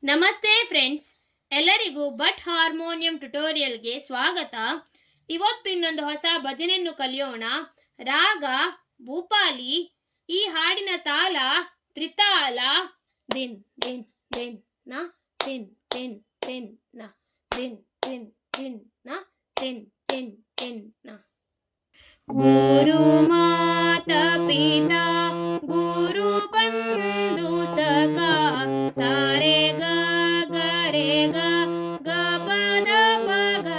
ನಮಸ್ತೆ ಫ್ರೆಂಡ್ಸ್, ಎಲ್ಲರಿಗೂ but harmonium ಟ್ಯುಟೋರಿಯಲ್ಗೆ ಸ್ವಾಗತ. ಇವತ್ತು ಇನ್ನೊಂದು ಹೊಸ ಭಜನೆಯನ್ನು ಕಲಿಯೋಣ. ರಾಗ ಭೂಪಾಲಿ. ಈ ಹಾಡಿನ ತಾಳ ತ್ರಿತಾಳ. ದಿನ್ ದಿನ್ ದಿನ್ ನ ದಿನ್ ದಿನ್ ದಿನ್ ನ ದಿನ್ ದಿನ್ ದಿನ್ ನ ದಿನ್ ದಿನ್ ದಿನ್ ನ. ಗುರು ಮಾತಾ ಪಿತಾ ಗುರು ಬಂಧು ಸಖಾ सारे गा गा रे गा गा प द प ग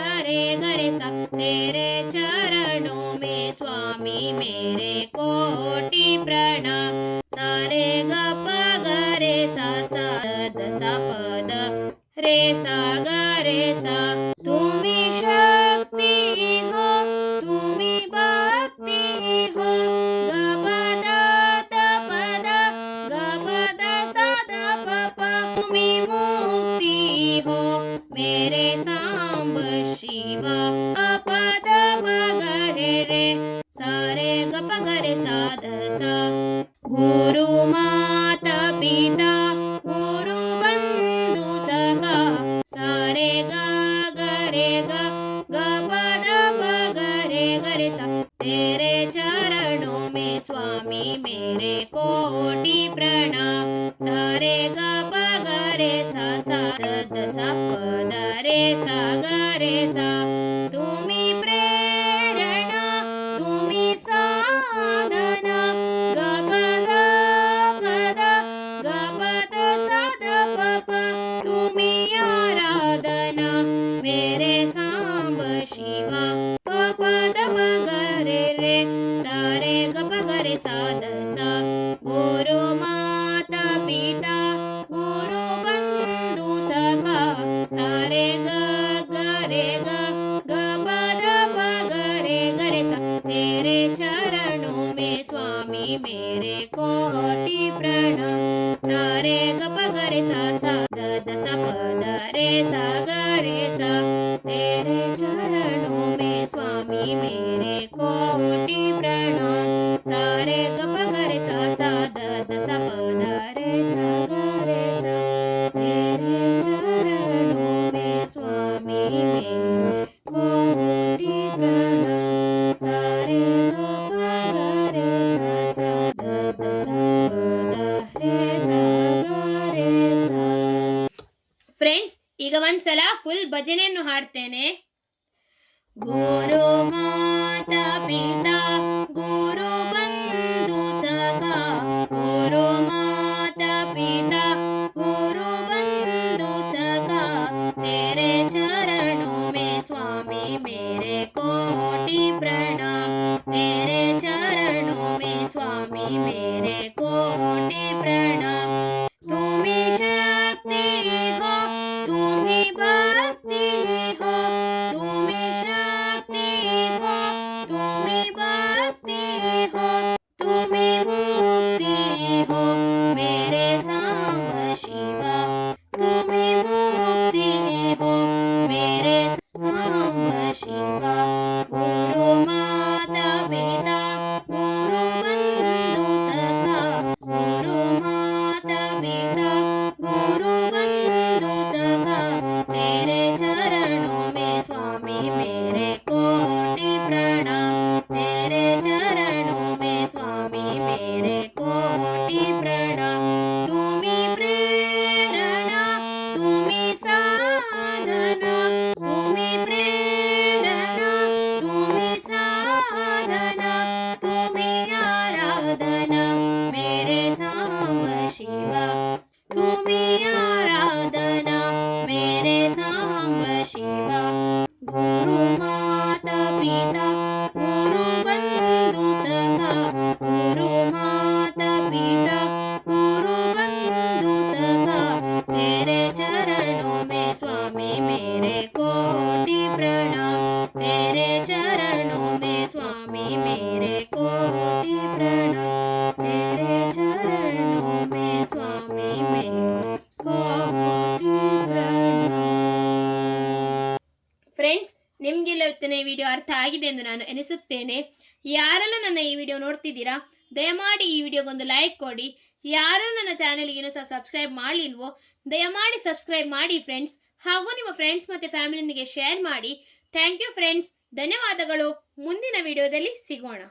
रे सा. तेरे चरणों में स्वामी मेरे कोटि प्रणाम. सारे गा प ग रे सा सा द सा प द रे सा ग रे सा. तुम्ही शक्ति हो तुम्ही भक्ति हो. ग प द त प द ग प द सा द प प. तुम्ही मुक्ति हो मेरे सांब शिवा. प द प ग रे रे सारे ग प ग रे सा द सा. गुरु माता पिता गुरु बंधु सखा सारे गा ग रे गा ग प द प ग रे सा. तेरे चरणों में स्वामी मेरे कोटि प्रणाम. सारे गा प ग रे सा सा द सा प द रे सा ग रे सा. तुम्ही प्रेरणा तुम्ही साधना. ग प द प द ग प द सा द प प. तुम्ही आराधना मेरे सांब शिवा. प प द प ग रे रे सारे ग प ग रे सा द सा. गुरु माता पिता गुरु बंधु सखा सारे ग ग रे ग ग प द प ग रे सा. तेरे चरणों में स्वामी मेरे कोटि प्रणाम. सारे ग प ग रे सा सा द द सा प द रे सा ग रे सा. तेरे चरणों में स्वामी मेरे कोटि प्रणाम. सारे ग प ग रे सा सा द द सा प द रे सा ग रे सा. तेरे चरणों में स्वामी मेरे कोटि प्रणाम. सारे ग प ग रे सा सा द द सा प ದ ರೆ ಸ ಗ ರೆ ಸ. ಫ್ರೆಂಡ್ಸ್, ಈಗ ಒಂದ್ಸಲ ಫುಲ್ ಭಜನೆಯನ್ನು ಹಾಡ್ತೇನೆ. ಗುರು ಮಾತಾ ಪಿತಾ ಗುರು ಬಂಧು ಸಖಾ ಗುರು ಮಾತಾ ಪಿತಾ ಗುರು ಬಂಧು ಸಖಾ. तेरे चरणों में स्वामी मेरे कोटि प्रणाम. तेरे चरणों में स्वामी मेरे कोटि प्रणाम. तुम्ही शक्ति हो तुम्ही भक्ति हो. तुम्ही शक्ति हो तुम्ही भक्ति हो. तुम्ही मुक्ति हो मेरे सांब शिवा. तुम्ही मुक्ति हो मेरे सांब शिवा. गुरु माता पिता गुरु बंधु सखा गुरु माता पिता गुरु बंधु सखा. तेरे चरणों में स्वामी मेरे कोटि प्रणाम. तेरे चरणों में स्वामी मेरे कोटि प्रणाम. तुम्ही प्रेरणा तुम्ही साधना. तुम्ही प्रेरणा तुम्ही साधना. तुम्ही आराधना मेरे सांब शिवा. तुम्ही आराधना मेरे सांब शिवा. गुरु माता पिता गुरु बंधु सखा गुरु माता पिता गुरु बंधु सखा. तेरे चरणों में स्वामी मेरे कोटि प्रणाम. तेरे चरणों में स्वामी मेरे कोटि प्रणाम. तेरे चरणों में स्वामी मेरे कोटि प्रणाम. ಫ್ರೆಂಡ್ಸ್, ನಿಮಗೆಲ್ಲ ಇವತ್ತಿನ ಈ ವಿಡಿಯೋ ಅರ್ಥ ಆಗಿದೆ ಎಂದು ನಾನು ಎನಿಸುತ್ತೇನೆ. ಯಾರೆಲ್ಲ ನನ್ನ ಈ ವಿಡಿಯೋ ನೋಡ್ತಿದ್ದೀರಾ, ದಯಮಾಡಿ ಈ ವಿಡಿಯೋಗೊಂದು ಲೈಕ್ ಕೊಡಿ. ಯಾರು ನನ್ನ ಚಾನೆಲ್ಗೆ ಇನ್ನೂ ಸಹ ಸಬ್ಸ್ಕ್ರೈಬ್ ಮಾಡಲಿಲ್ವೋ ದಯಮಾಡಿ ಸಬ್ಸ್ಕ್ರೈಬ್ ಮಾಡಿ ಫ್ರೆಂಡ್ಸ್. ಹಾಗೂ ನಿಮ್ಮ ಫ್ರೆಂಡ್ಸ್ ಮತ್ತು ಫ್ಯಾಮಿಲಿಯೊಂದಿಗೆ ಶೇರ್ ಮಾಡಿ. Thank you friends. ಧನ್ಯವಾದಗಳು. ಮುಂದಿನ ವಿಡಿಯೋದಲ್ಲಿ ಸಿಗೋಣ.